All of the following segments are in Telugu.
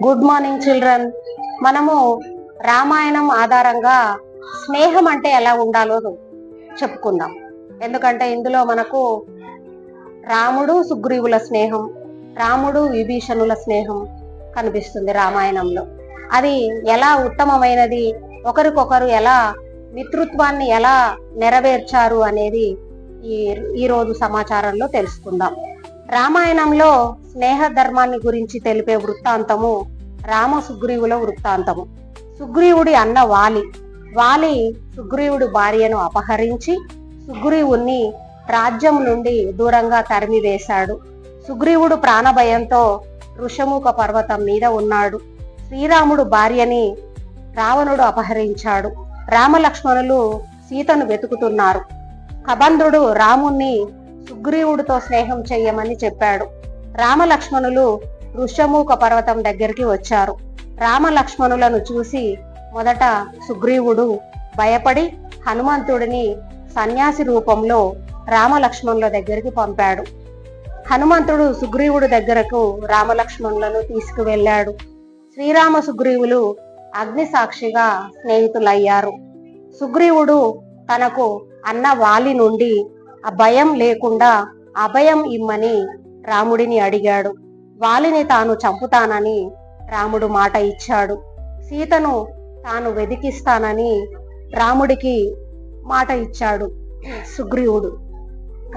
Good morning children. మనము రామాయణం ఆధారంగా స్నేహం అంటే ఎలా ఉండాలో చెప్పుకుందాం. ఎందుకంటే ఇందులో మనకు రాముడు సుగ్రీవుల స్నేహం, రాముడు విభీషణుల స్నేహం కనిపిస్తుంది రామాయణంలో. అది ఎలా ఉత్తమమైనది, ఒకరికొకరు ఎలా మిత్రుత్వాన్ని ఎలా నెరవేర్చారు అనేది ఈరోజు సమాచారంలో తెలుసుకుందాం. రామాయణంలో స్నేహ ధర్మాన్ని గురించి తెలిపే వృత్తాంతము రామ సుగ్రీవుల వృత్తాంతము. సుగ్రీవుడి అన్న వాలి సుగ్రీవుడి భార్యను అపహరించి సుగ్రీవుణ్ణి రాజ్యం నుండి దూరంగా తరిమివేశాడు. సుగ్రీవుడు ప్రాణభయంతో ఋషముఖ పర్వతం మీద ఉన్నాడు. శ్రీరాముడు భార్యని రావణుడు అపహరించాడు. రామలక్ష్మణులు సీతను వెతుకుతున్నారు. కబంధుడు రాముణ్ణి సుగ్రీవుడితో స్నేహం చెయ్యమని చెప్పాడు. రామలక్ష్మణులు ఋషముఖ పర్వతం దగ్గరికి వచ్చారు. రామలక్ష్మణులను చూసి మొదట సుగ్రీవుడు భయపడి హనుమంతుడిని సన్యాసి రూపంలో రామలక్ష్మణుల దగ్గరికి పంపాడు. హనుమంతుడు సుగ్రీవుడి దగ్గరకు రామలక్ష్మణులను తీసుకువెళ్ళాడు. శ్రీరామ సుగ్రీవులు అగ్ని సాక్షిగా స్నేహితులయ్యారు. సుగ్రీవుడు తనకు అన్న వాలి నుండి భయం లేకుండా అభయం ఇమ్మని రాముడిని అడిగాడు. వాలిని తాను చంపుతానని రాముడు మాట ఇచ్చాడు. సీతను తాను వెదికిస్తానని రాముడికి మాట ఇచ్చాడు సుగ్రీవుడు.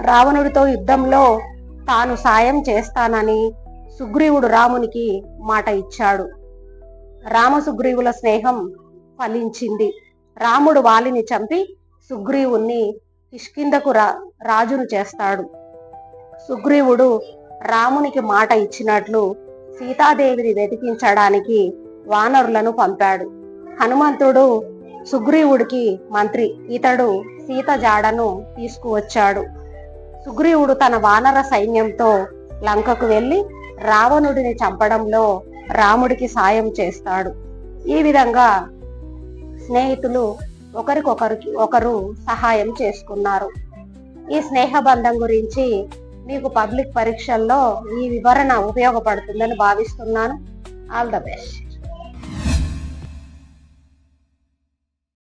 రావణుడితో యుద్ధంలో తాను సాయం చేస్తానని సుగ్రీవుడు రామునికి మాట ఇచ్చాడు. రామ సుగ్రీవుల స్నేహం ఫలించింది. రాముడు వాలిని చంపి సుగ్రీవుణ్ణి కిష్కింధకు రాజును చేస్తాడు. సుగ్రీవుడు రామునికి మాట ఇచ్చినట్లు సీతాదేవిని వెతికించడానికి వానరులను పంపాడు. హనుమంతుడు సుగ్రీవుడికి మంత్రి. ఇతడు సీత జాడను తీసుకువచ్చాడు. సుగ్రీవుడు తన వానర సైన్యంతో లంకకు వెళ్లి రావణుడిని చంపడంలో రాముడికి సాయం చేస్తాడు. ఈ విధంగా స్నేహితులు ఒకరు సహాయం చేసుకున్నారు. ఈ స్నేహ బంధం గురించి మీకు పబ్లిక్ పరీక్షల్లో ఈ వివరణ ఉపయోగపడుతుందని భావిస్తున్నాను. All the best.